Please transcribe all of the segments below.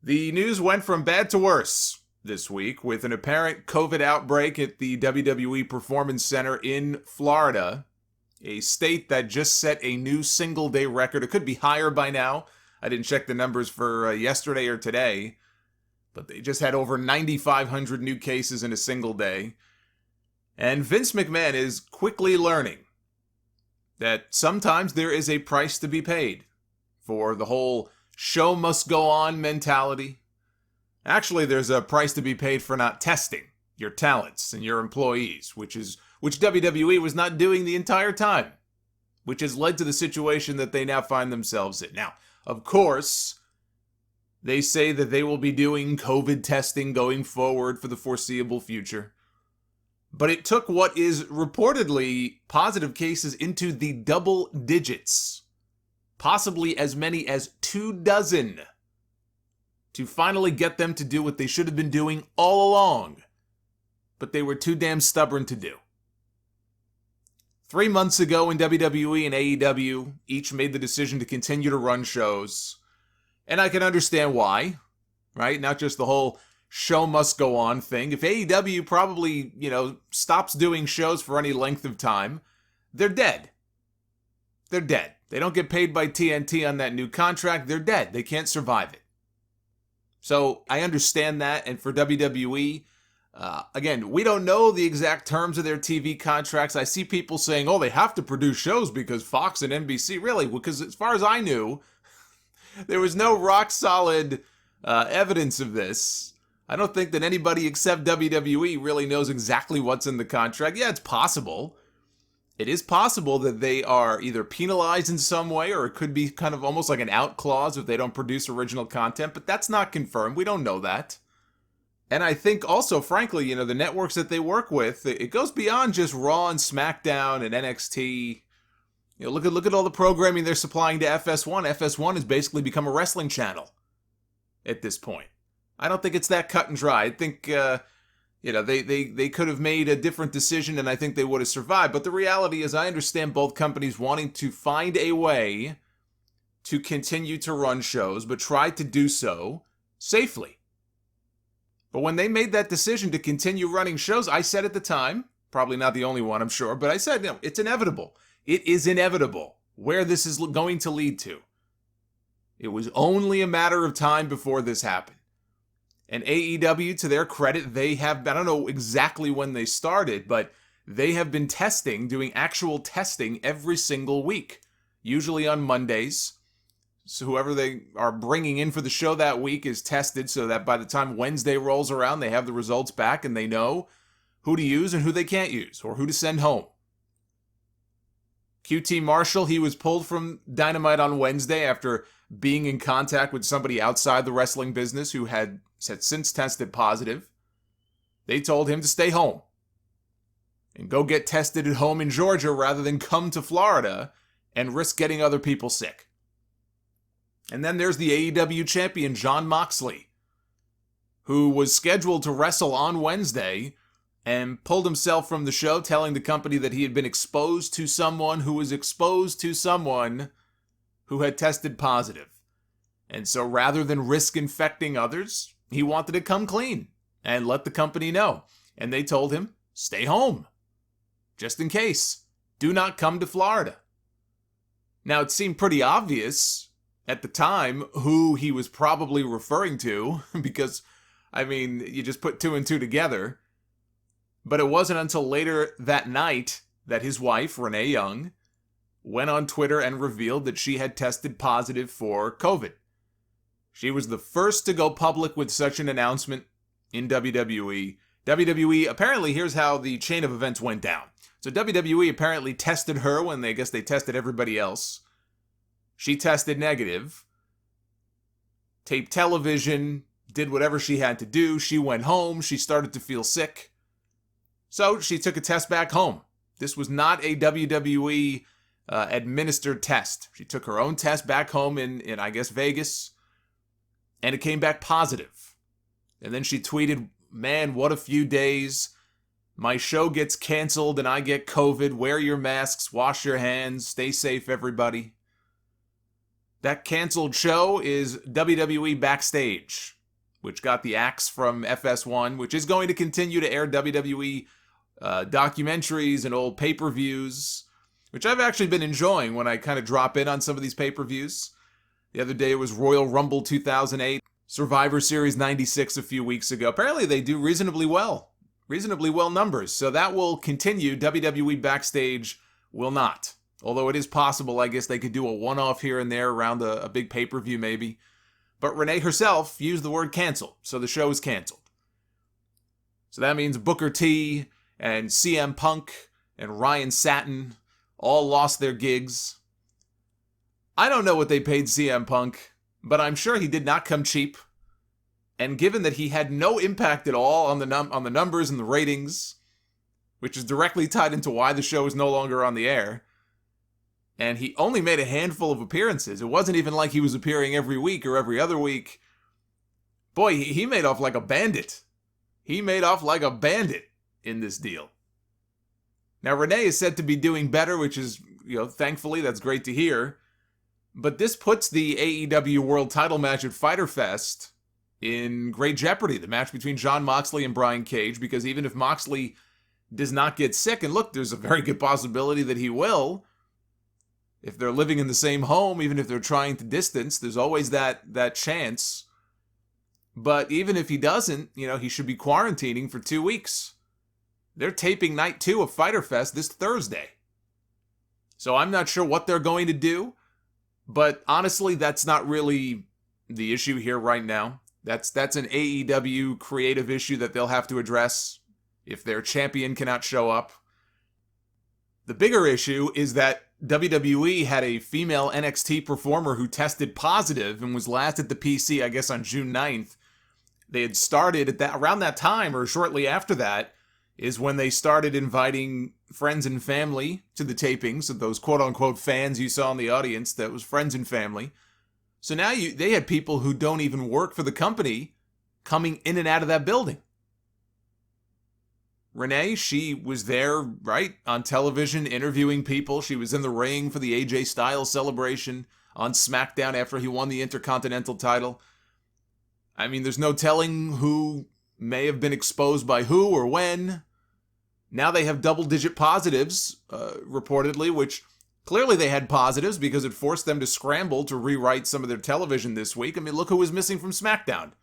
The news went from bad to worse this week with an apparent COVID outbreak at the WWE Performance Center in Florida, a state that just set a new single-day record. It could be higher by now. I didn't check the numbers for yesterday or today, but they just had over 9,500 new cases in a single day. And Vince McMahon is quickly learning that sometimes there is a price to be paid for the whole show must go on mentality. Actually, there's a price to be paid for not testing your talents and your employees, which WWE was not doing the entire time, which has led to the situation that they now find themselves in. Now, of course, they say that they will be doing COVID testing going forward for the foreseeable future. But it took what is reportedly positive cases into the double digits, possibly as many as 24, to finally get them to do what they should have been doing all along, but they were too damn stubborn to do. 3 months ago when WWE and AEW each made the decision to continue to run shows, and I can understand why, right? Not just the whole show must go on thing. If AEW probably, stops doing shows for any length of time, they're dead. They're dead. They don't get paid by TNT on that new contract. They're dead. They can't survive it. So I understand that. And for WWE, again, we don't know the exact terms of their TV contracts. I see people saying, they have to produce shows because Fox and NBC. Really? Because as far as I knew, there was no rock solid evidence of this. I don't think that anybody except WWE really knows exactly what's in the contract. Yeah, it's possible. It is possible that they are either penalized in some way, or it could be kind of almost like an out clause if they don't produce original content, but that's not confirmed. We don't know that. And I think also, frankly, the networks that they work with, it goes beyond just Raw and SmackDown and NXT. Look at all the programming they're supplying to FS1. FS1 has basically become a wrestling channel at this point. I don't think it's that cut and dry. I think, they could have made a different decision, and I think they would have survived. But the reality is, I understand both companies wanting to find a way to continue to run shows, but try to do so safely. But when they made that decision to continue running shows, I said at the time, probably not the only one, I'm sure, but I said, it's inevitable. It is inevitable where this is going to lead to. It was only a matter of time before this happened. And AEW, to their credit, they have, I don't know exactly when they started, but they have been doing actual testing every single week, usually on Mondays. So whoever they are bringing in for the show that week is tested so that by the time Wednesday rolls around, they have the results back and they know who to use and who they can't use, or who to send home. QT Marshall, he was pulled from Dynamite on Wednesday after being in contact with somebody outside the wrestling business who had since tested positive. They told him to stay home and go get tested at home in Georgia rather than come to Florida and risk getting other people sick. And then there's the AEW champion, Jon Moxley, who was scheduled to wrestle on Wednesday and pulled himself from the show, telling the company that he had been exposed to someone who was exposed to someone who had tested positive. And so rather than risk infecting others, he wanted to come clean and let the company know. And they told him, stay home, just in case. Do not come to Florida. Now, it seemed pretty obvious at the time who he was probably referring to, because, you just put two and two together. But it wasn't until later that night that his wife, Renee Young, went on Twitter and revealed that she had tested positive for COVID. She was the first to go public with such an announcement in WWE. WWE, apparently, here's how the chain of events went down. So WWE apparently tested her when they tested everybody else. She tested negative. Taped television, did whatever she had to do. She went home. She started to feel sick. So she took a test back home. This was not a WWE administered test. She took her own test back home in I guess, Vegas, and it came back positive. And then she tweeted, man, what a few days. My show gets canceled and I get COVID. Wear your masks, wash your hands, stay safe, everybody. That canceled show is WWE Backstage. which got the axe from FS1, which is going to continue to air WWE documentaries and old pay-per-views, which I've actually been enjoying when I kind of drop in on some of these pay-per-views. The other day it was Royal Rumble 2008, Survivor Series 96 a few weeks ago. Apparently they do reasonably well numbers, so that will continue. WWE Backstage will not. Although it is possible, I guess they could do a one-off here and there around a big pay-per-view maybe. But Renee herself used the word cancel, so the show is canceled. So that means Booker T and CM Punk and Ryan Satin all lost their gigs. I don't know what they paid CM Punk, but I'm sure he did not come cheap. And given that he had no impact at all on the numbers and the ratings, which is directly tied into why the show is no longer on the air, and he only made a handful of appearances. It wasn't even like he was appearing every week or every other week. Boy, he made off like a bandit. He made off like a bandit in this deal. Now, Renee is said to be doing better, which is, thankfully, that's great to hear. But this puts the AEW World Title match at Fyter Fest in great jeopardy. The match between Jon Moxley and Brian Cage, because even if Moxley does not get sick, and look, there's a very good possibility that he will, if they're living in the same home, even if they're trying to distance, there's always that chance. But even if he doesn't, he should be quarantining for 2 weeks. They're taping night 2 of Fyter Fest this Thursday. So I'm not sure what they're going to do, but honestly, that's not really the issue here right now. That's an AEW creative issue that they'll have to address if their champion cannot show up. The bigger issue is that WWE had a female NXT performer who tested positive and was last at the PC, I guess, on June 9th. They had started around that time, or shortly after that, is when they started inviting friends and family to the tapings of those quote-unquote fans you saw in the audience. That was friends and family. So now they had people who don't even work for the company coming in and out of that building. Renee, she was there, right, on television interviewing people. She was in the ring for the AJ Styles celebration on SmackDown after he won the Intercontinental title. I mean, there's no telling who may have been exposed by who or when. Now they have double-digit positives, reportedly, which clearly they had positives because it forced them to scramble to rewrite some of their television this week. I mean, look who was missing from SmackDown.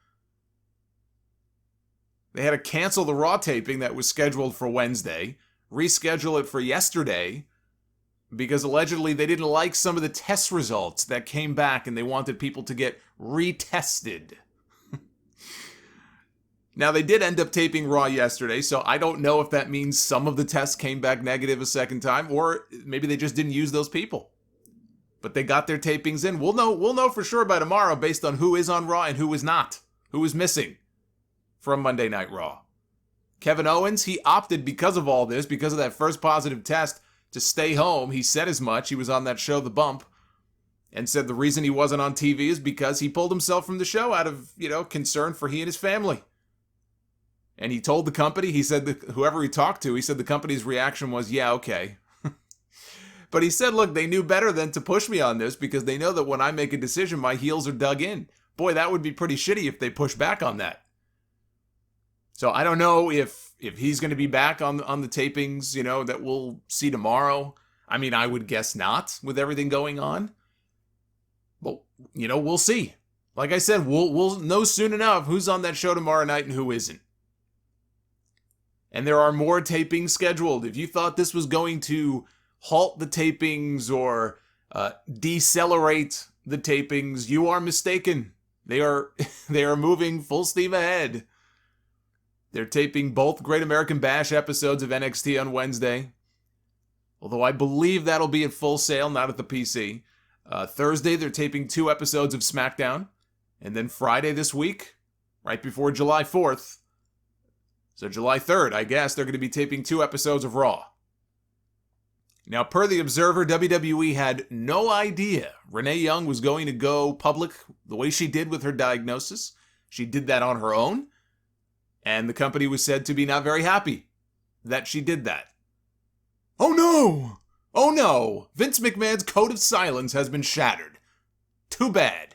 They had to cancel the Raw taping that was scheduled for Wednesday, reschedule it for yesterday, because allegedly they didn't like some of the test results that came back and they wanted people to get retested. Now, they did end up taping Raw yesterday, so I don't know if that means some of the tests came back negative a second time, or maybe they just didn't use those people. But they got their tapings in. We'll know for sure by tomorrow based on who is on Raw and who is not, who is missing from Monday Night Raw. Kevin Owens, he opted because of all this, because of that first positive test, to stay home. He said as much. He was on that show, The Bump, and said the reason he wasn't on TV is because he pulled himself from the show out of, concern for he and his family. And he told the company, he said that whoever he talked to, he said the company's reaction was, yeah, okay. But he said, look, they knew better than to push me on this because they know that when I make a decision, my heels are dug in. Boy, that would be pretty shitty if they push back on that. So I don't know if he's going to be back on the tapings, that we'll see tomorrow. I mean, I would guess not with everything going on. But, we'll see. Like I said, we'll know soon enough who's on that show tomorrow night and who isn't. And there are more tapings scheduled. If you thought this was going to halt the tapings or decelerate the tapings, you are mistaken. They are moving full steam ahead. They're taping both Great American Bash episodes of NXT on Wednesday. Although I believe that'll be at Full Sail, not at the PC. Thursday, they're taping 2 episodes of SmackDown. And then Friday this week, right before July 4th, so July 3rd, I guess, they're going to be taping 2 episodes of Raw. Now, per The Observer, WWE had no idea Renee Young was going to go public the way she did with her diagnosis. She did that on her own, and the company was said to be not very happy that she did that. Oh no! Oh no! Vince McMahon's code of silence has been shattered. Too bad.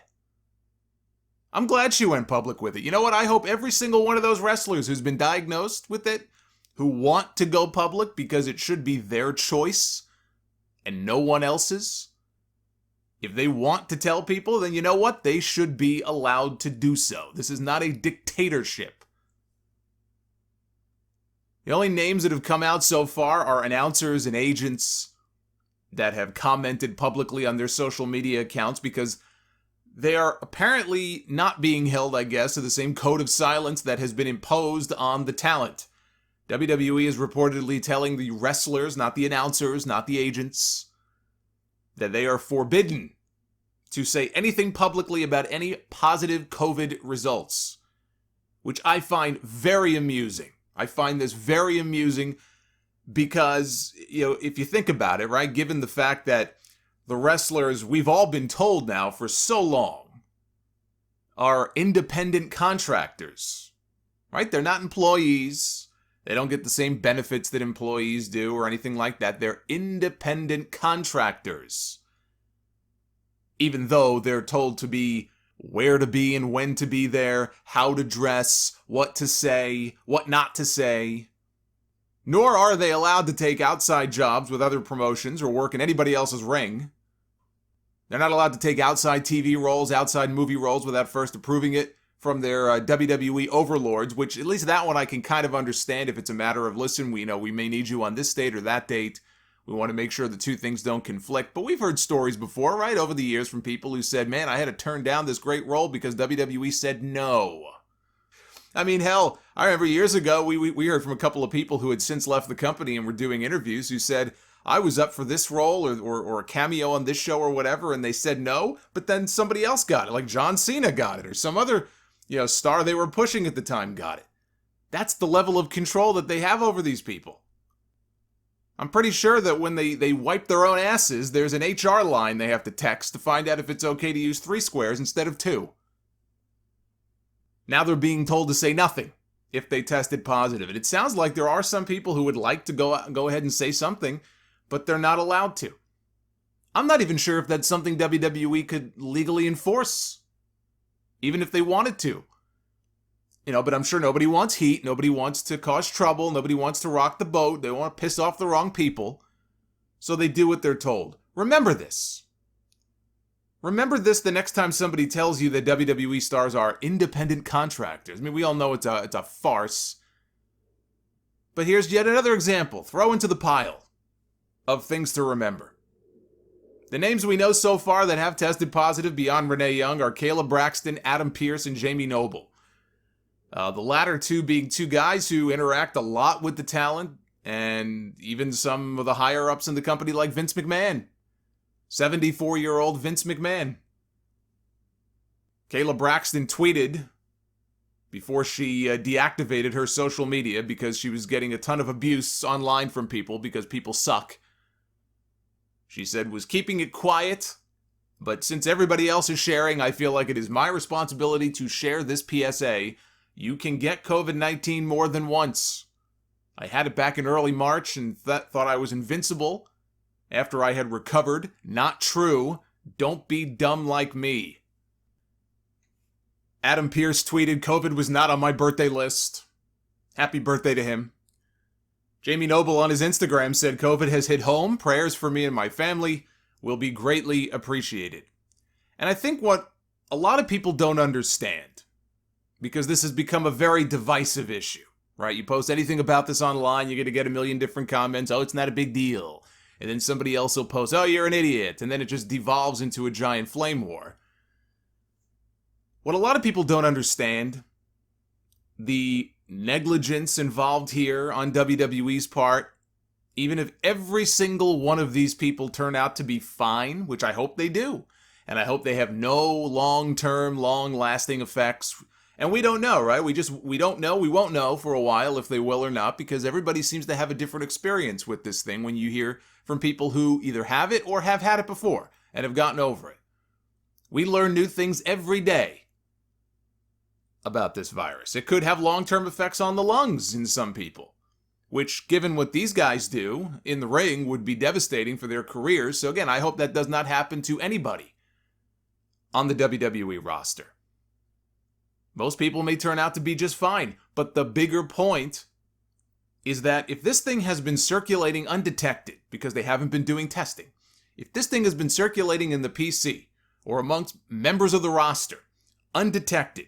I'm glad she went public with it. You know what? I hope every single one of those wrestlers who's been diagnosed with it, who want to go public because it should be their choice and no one else's, if they want to tell people, then you know what? They should be allowed to do so. This is not a dictatorship. The only names that have come out so far are announcers and agents that have commented publicly on their social media accounts because they are apparently not being held, I guess, to the same code of silence that has been imposed on the talent. WWE is reportedly telling the wrestlers, not the announcers, not the agents, that they are forbidden to say anything publicly about any positive COVID results, which I find very amusing. I find this very amusing because, if you think about it, right, given the fact that the wrestlers, we've all been told now for so long, are independent contractors, right? They're not employees. They don't get the same benefits that employees do or anything like that. They're independent contractors. Even though they're told to be where to be and when to be there, how to dress, what to say, what not to say. Nor are they allowed to take outside jobs with other promotions or work in anybody else's ring. They're not allowed to take outside TV roles, outside movie roles without first approving it from their WWE overlords, which at least that one I can kind of understand if it's a matter of, listen, we may need you on this date or that date. We want to make sure the two things don't conflict. But we've heard stories before, right, over the years from people who said, man, I had to turn down this great role because WWE said no. I mean, hell, I remember years ago, we heard from a couple of people who had since left the company and were doing interviews who said, I was up for this role or a cameo on this show or whatever, and they said no, but then somebody else got it, like John Cena got it, or some other star they were pushing at the time got it. That's the level of control that they have over these people. I'm pretty sure that when they wipe their own asses, there's an HR line they have to text to find out if it's okay to use 3 squares instead of 2. Now they're being told to say nothing if they tested positive. And it sounds like there are some people who would like to go ahead and say something, but they're not allowed to. I'm not even sure if that's something WWE could legally enforce, even if they wanted to. But I'm sure nobody wants heat, nobody wants to cause trouble, nobody wants to rock the boat, they want to piss off the wrong people, so they do what they're told. Remember this. Remember this the next time somebody tells you that WWE stars are independent contractors. I mean, we all know it's a farce. But here's yet another example. Throw into the pile of things to remember. The names we know so far that have tested positive beyond Renee Young are Kayla, Braxton, Adam Pearce, and Jamie Noble. The latter two being two guys who interact a lot with the talent and even some of the higher-ups in the company like Vince McMahon. 74-year-old Vince McMahon. Kayla Braxton tweeted before she deactivated her social media because she was getting a ton of abuse online from people because people suck. She said, was keeping it quiet, but since everybody else is sharing, I feel like it is my responsibility to share this PSA. You can get COVID-19 more than once. I had it back in early March and thought I was invincible after I had recovered. Not true. Don't be dumb like me. Adam Pearce tweeted, COVID was not on my birthday list. Happy birthday to him. Jamie Noble on his Instagram said, COVID has hit home. Prayers for me and my family will be greatly appreciated. And I think what a lot of people don't understand, because this has become a very divisive issue, right? You post anything about this online, you're going to get a million different comments. Oh, it's not a big deal. And then somebody else will post, oh, you're an idiot. And then it just devolves into a giant flame war. What a lot of people don't understand, the negligence involved here on WWE's part, even if every single one of these people turn out to be fine, which I hope they do, and I hope they have no long-term, long-lasting effects. And we don't know, right? We don't know. We won't know for a while if they will or not, because everybody seems to have a different experience with this thing when you hear from people who either have it or have had it before and have gotten over it. We learn new things every day about this virus. It could have long-term effects on the lungs in some people, which, given what these guys do in the ring, would be devastating for their careers. So again, I hope that does not happen to anybody on the WWE roster. Most people may turn out to be just fine. But the bigger point is that if this thing has been circulating undetected because they haven't been doing testing, if this thing has been circulating in the PC or amongst members of the roster undetected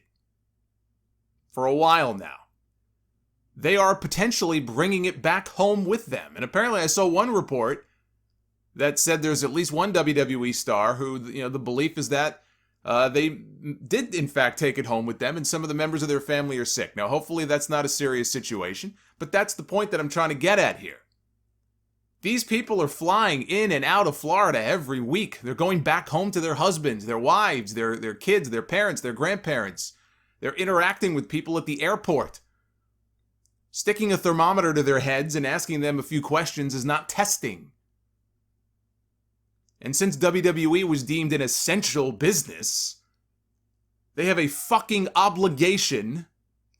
for a while now, they are potentially bringing it back home with them. And apparently I saw one report that said there's at least one WWE star who, the belief is that they did in fact take it home with them, and some of the members of their family are sick. Now, hopefully that's not a serious situation, but that's the point that I'm trying to get at here. These people are flying in and out of Florida every week. They're going back home to their husbands, their wives, their kids, their parents, their grandparents. They're interacting with people at the airport. Sticking a thermometer to their heads and asking them a few questions is not testing. And since WWE was deemed an essential business, they have a fucking obligation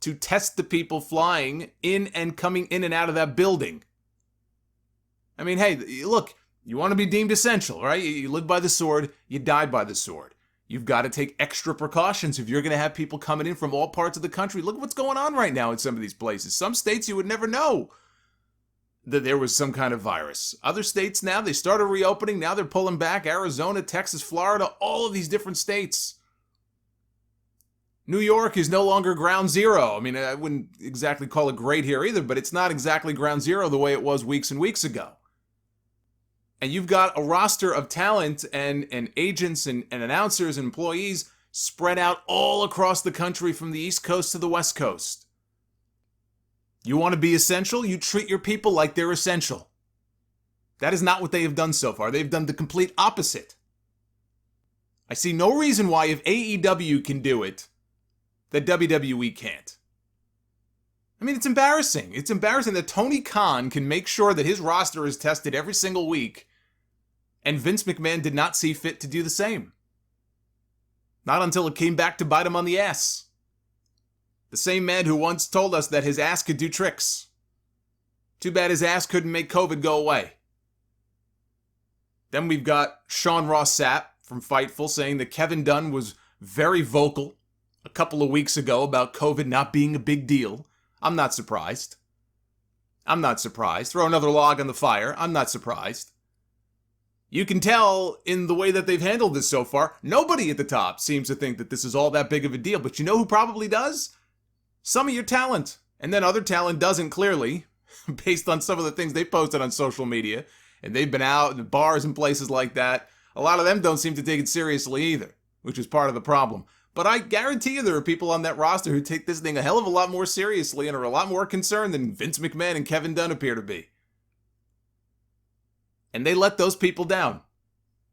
to test the people flying in and coming in and out of that building. I mean, hey, look, you want to be deemed essential, right? You live by the sword, you die by the sword. You've got to take extra precautions if you're going to have people coming in from all parts of the country. Look at what's going on right now in some of these places. Some states you would never know that there was some kind of virus. Other states now, they started reopening. Now they're pulling back. Arizona, Texas, Florida, all of these different states. New York is no longer ground zero. I mean, I wouldn't exactly call it great here either, but it's not exactly ground zero the way it was weeks and weeks ago. And you've got a roster of talent and agents and announcers and employees spread out all across the country from the East Coast to the West Coast. You want to be essential? You treat your people like they're essential. That is not what they have done so far. They've done the complete opposite. I see no reason why if AEW can do it, that WWE can't. I mean, it's embarrassing. It's embarrassing that Tony Khan can make sure that his roster is tested every single week, and Vince McMahon did not see fit to do the same. Not until it came back to bite him on the ass. The same man who once told us that his ass could do tricks. Too bad his ass couldn't make COVID go away. Then we've got Sean Ross Sapp from Fightful saying that Kevin Dunn was very vocal a couple of weeks ago about COVID not being a big deal. I'm not surprised. Throw another log on the fire. I'm not surprised. You can tell in the way that they've handled this so far, nobody at the top seems to think that this is all that big of a deal. But you know who probably does? Some of your talent. And then other talent doesn't, clearly, based on some of the things they posted on social media. And they've been out in bars and places like that. A lot of them don't seem to take it seriously either, which is part of the problem. But I guarantee you there are people on that roster who take this thing a hell of a lot more seriously and are a lot more concerned than Vince McMahon and Kevin Dunn appear to be. And they let those people down.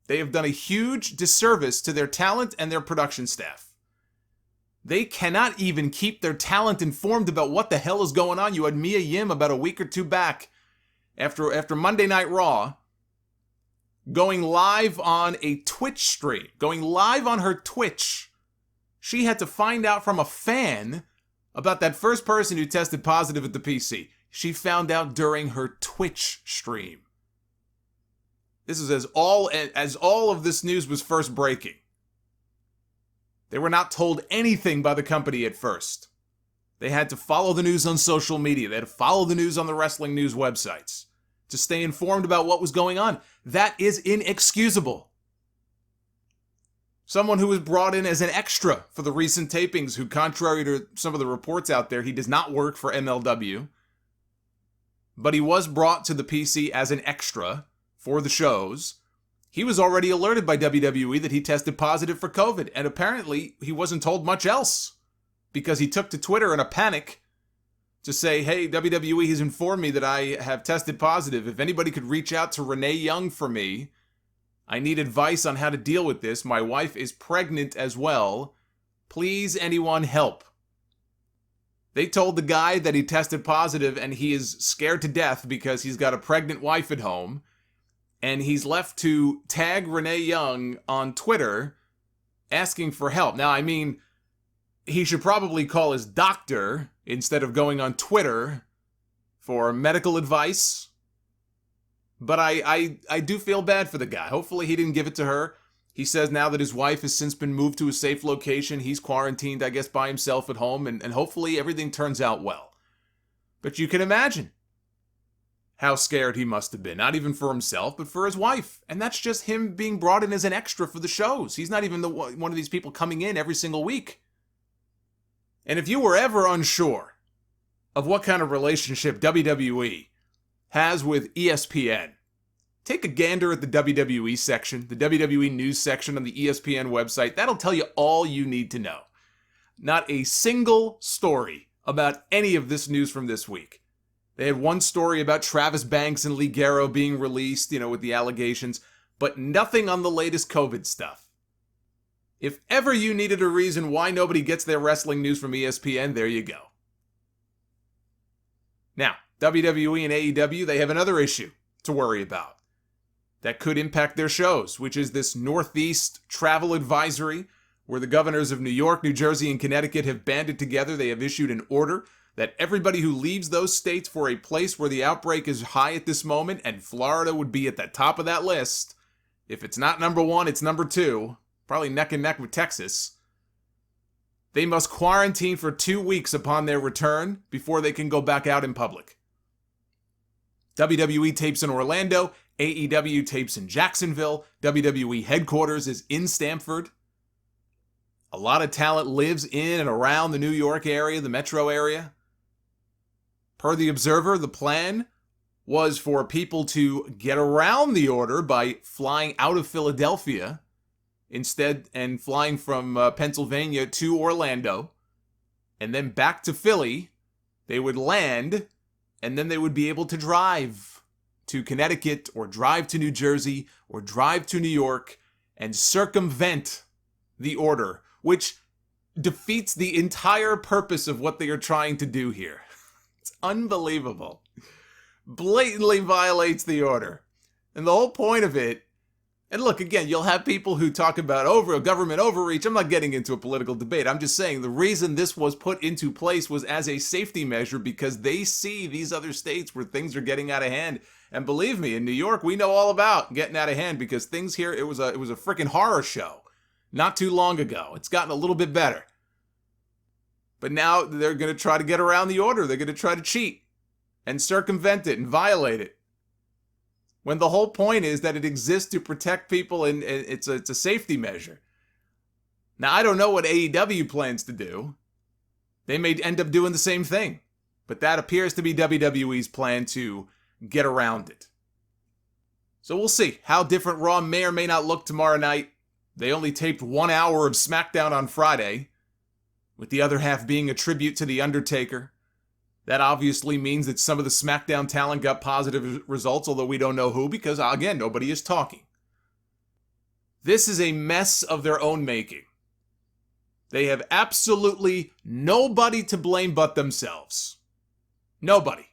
They have done a huge disservice to their talent and their production staff. They cannot even keep their talent informed about what the hell is going on. You had Mia Yim about a week or two back after Monday Night Raw going live on a Twitch stream, going live on her Twitch. She had to find out from a fan about that first person who tested positive at the PC. She found out during her Twitch stream. This is as all of this news was first breaking. They were not told anything by the company at first. They had to follow the news on social media. They had to follow the news on the wrestling news websites to stay informed about what was going on. That is inexcusable. Someone who was brought in as an extra for the recent tapings, who, contrary to some of the reports out there, he does not work for MLW, but he was brought to the PC as an extra for the shows. He was already alerted by WWE that he tested positive for COVID, and apparently he wasn't told much else because he took to Twitter in a panic to say, hey, WWE has informed me that I have tested positive. If anybody could reach out to Renee Young for me, I need advice on how to deal with this. My wife is pregnant as well. Please, anyone help. They told the guy that he tested positive and he is scared to death because he's got a pregnant wife at home. And he's left to tag Renee Young on Twitter asking for help. Now, I mean, he should probably call his doctor instead of going on Twitter for medical advice. But I do feel bad for the guy. Hopefully he didn't give it to her. He says now that his wife has since been moved to a safe location, he's quarantined, I guess, by himself at home, and hopefully everything turns out well. But you can imagine how scared he must have been, not even for himself, but for his wife. And that's just him being brought in as an extra for the shows. He's not even one of these people coming in every single week. And if you were ever unsure of what kind of relationship WWE has with ESPN, take a gander at the WWE section, the WWE news section on the ESPN website. That'll tell you all you need to know. Not a single story about any of this news from this week. They had one story about Travis Banks and Lee Guerrero being released, with the allegations, but nothing on the latest COVID stuff. If ever you needed a reason why nobody gets their wrestling news from ESPN, there you go. Now, WWE and AEW, they have another issue to worry about that could impact their shows, which is this Northeast travel advisory, where the governors of New York, New Jersey, and Connecticut have banded together. They have issued an order that everybody who leaves those states for a place where the outbreak is high at this moment, and Florida would be at the top of that list. If it's not number one, it's number two, probably neck and neck with Texas. They must quarantine for 2 weeks upon their return before they can go back out in public. WWE tapes in Orlando, AEW tapes in Jacksonville, WWE headquarters is in Stamford. A lot of talent lives in and around the New York area, the metro area. Per the Observer, the plan was for people to get around the order by flying out of Philadelphia instead and flying from Pennsylvania to Orlando and then back to Philly. They would land and then they would be able to drive to Connecticut or drive to New Jersey or drive to New York and circumvent the order, which defeats the entire purpose of what they are trying to do here. It's unbelievable. Blatantly violates the order. And the whole point of it, and look, again, you'll have people who talk about government overreach. I'm not getting into a political debate. I'm just saying the reason this was put into place was as a safety measure because they see these other states where things are getting out of hand. And believe me, in New York, we know all about getting out of hand because things here, it was a freaking horror show not too long ago. It's gotten a little bit better. But now they're going to try to get around the order. They're going to try to cheat and circumvent it and violate it. When the whole point is that it exists to protect people and it's a safety measure. Now, I don't know what AEW plans to do. They may end up doing the same thing. But that appears to be WWE's plan to get around it. So we'll see how different Raw may or may not look tomorrow night. They only taped 1 hour of SmackDown on Friday, with the other half being a tribute to The Undertaker. That obviously means that some of the SmackDown talent got positive results, although we don't know who, because, again, nobody is talking. This is a mess of their own making. They have absolutely nobody to blame but themselves. Nobody.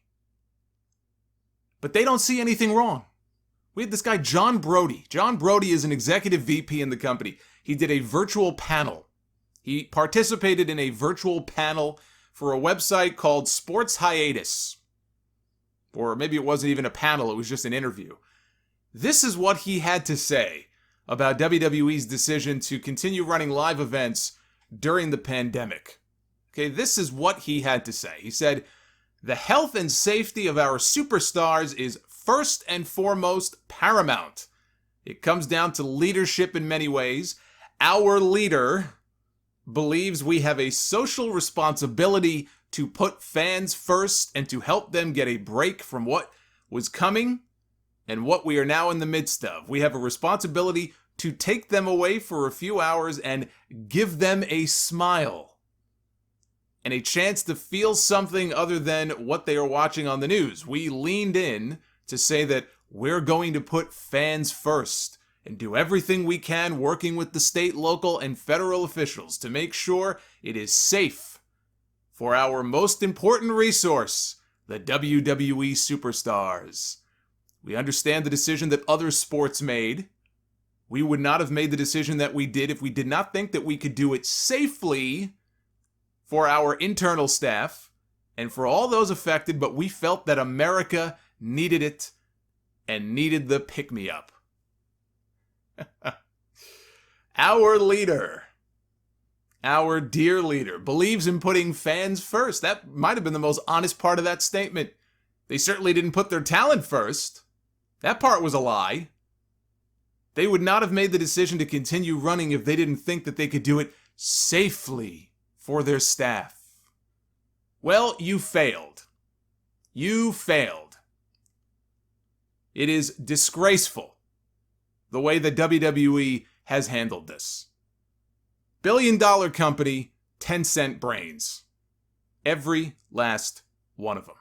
But they don't see anything wrong. We had this guy, Jon Brody. Jon Brody is an executive VP in the company. He did a virtual panel. He participated in a virtual panel for a website called Sports Hiatus. Or maybe it wasn't even a panel, it was just an interview. This is what he had to say about WWE's decision to continue running live events during the pandemic. Okay, this is what he had to say. He said, "The health and safety of our superstars is first and foremost paramount. It comes down to leadership in many ways. Our leader believes we have a social responsibility to put fans first and to help them get a break from what was coming and what we are now in the midst of. We have a responsibility to take them away for a few hours and give them a smile and a chance to feel something other than what they are watching on the news. We leaned in to say that we're going to put fans first and do everything we can working with the state, local, and federal officials to make sure it is safe for our most important resource, the WWE superstars. We understand the decision that other sports made. We would not have made the decision that we did if we did not think that we could do it safely for our internal staff and for all those affected, but we felt that America needed it and needed the pick-me-up." Our leader, our dear leader, believes in putting fans first. That might have been the most honest part of that statement. They certainly didn't put their talent first. That part was a lie. They would not have made the decision to continue running if they didn't think that they could do it safely for their staff. Well, you failed. You failed. It is disgraceful the way the WWE has handled this. Billion-dollar company, 10-cent brains. Every last one of them.